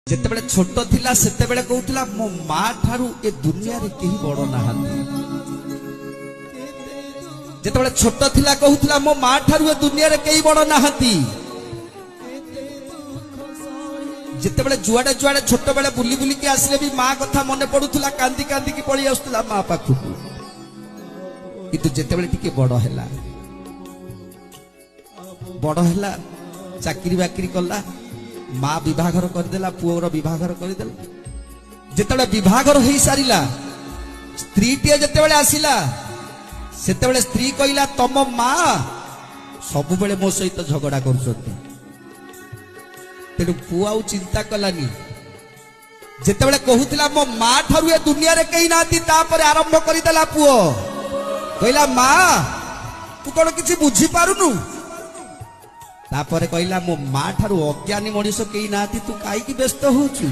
ଯେତେବେଳେ ଛୋଟ ଥିଲା ସେତେବେଳେ କହୁଥିଲା ମୋ ମା ଠାରୁ ଏ ଦୁନିଆରେ କେହି ବଡ଼ ନାହାନ୍ତି। ଯେତେବେଳେ ଛୋଟ ଥିଲା କହୁଥିଲା ମୋ ମା ଠାରୁ ଏ ଦୁନିଆରେ କେହି ବଡ଼ ନାହାନ୍ତି। ଯେତେବେଳେ ଯୁଆଡେ ଯୁଆଡେ ଛୋଟ ବେଳେ ବୁଲି ବୁଲିକି ଆସିଲେ ବି ମା କଥା ମନେ ପଡୁଥିଲା, କାନ୍ଦି କାନ୍ଦିକି ପଳେଇ ଆସୁଥିଲା ମା ପାଖକୁ। କିନ୍ତୁ ଯେତେବେଳେ ଟିକେ ବଡ଼ ହେଲା ଚାକିରି ବାକିରି କଲା, ମା ବିଭାଘର କରିଦେଲା, ପୁଅର ବିଭାଘର କରିଦେଲା। ଯେତେବେଳେ ବିଭାଘର ହେଇ ସାରିଲା, ସ୍ତ୍ରୀଟିଏ ଯେତେବେଳେ ଆସିଲା, ସେତେବେଳେ ସ୍ତ୍ରୀ କହିଲା ତମ ମା ସବୁବେଳେ ମୋ ସହିତ ଝଗଡା କରୁଛନ୍ତି। ତେଣୁ ପୁଅ ଆଉ ଚିନ୍ତା କଲାନି। ଯେତେବେଳେ କହୁଥିଲା ମୋ ମା ଠାରୁ ଏ ଦୁନିଆରେ କେହି ନାହାନ୍ତି, ତାପରେ ଆରମ୍ଭ କରିଦେଲା ପୁଅ। କହିଲା ମା ତୁ କଣ କିଛି ବୁଝିପାରୁନୁ? ତାପରେ କହିଲା ମୋ ମା ଠାରୁ ଅଜ୍ଞାନୀ ମଣିଷ କେହି ନାହାନ୍ତି, ତୁ କାହିଁକି ବ୍ୟସ୍ତ ହଉଛୁ?